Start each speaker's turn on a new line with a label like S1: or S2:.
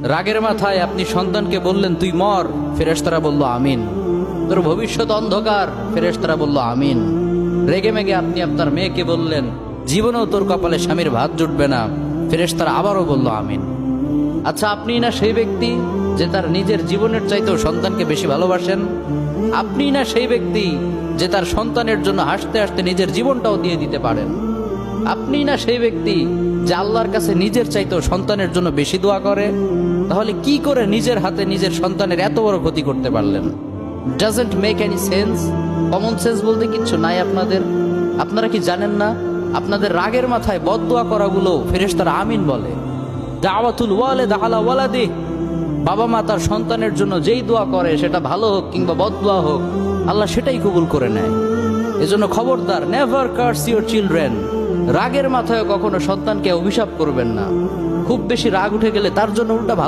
S1: রাগের মাথায় আপনি সন্তানকে বললেন তুই মর, ফেরেশতারা বলল আমিন। তোর ভবিষ্যৎ অন্ধকার, ফেরেশতারা বলল আমিন। রেগে মেগে আপনি আপনার মেয়েকে বললেন জীবনেও তোর কপালে স্বামীর ভাত জুটবে না, ফেরেশতারা আবারও বলল আমিন। আচ্ছা, আপনি না সেই ব্যক্তি যে তার নিজের জীবনের চাইতেও সন্তানকে বেশি ভালোবাসেন? আপনি না সেই ব্যক্তি যে তার সন্তানের জন্য হাসতে হাসতে নিজের জীবনটাও দিয়ে দিতে পারেন? আপনি না সেই ব্যক্তি যে আল্লাহর কাছে নিজের চাইতেও সন্তানের জন্য বেশি দোয়া করে? তাহলে কি করে নিজের হাতে নিজের সন্তানের এত বড় ক্ষতি করতে পারলেন? Doesn't make any sense. Common sense বলতে কিচ্ছু নাই আপনাদের। আপনারা কি জানেন না আপনাদের রাগের মাথায় বদদোয়া করাগুলো ফেরেশতারা আমিন বলে? দাওয়াতুল ওয়ালিদ আলা ওয়ালাদিহি, বাবা মা তার সন্তানের জন্য যেই দোয়া করে সেটা ভালো হোক কিংবা বদদোয়া হোক, আল্লাহ সেটাই কবুল করে নেয়। এজন্য খবরদার, নেভার কার্স ইউর চিলড্রেন। রাগের মাথায় কখনো সন্তানকে অভিশাপ করবেন না। খুব বেশি রাগ উঠে গেলে তার জন্য উল্টা ভালো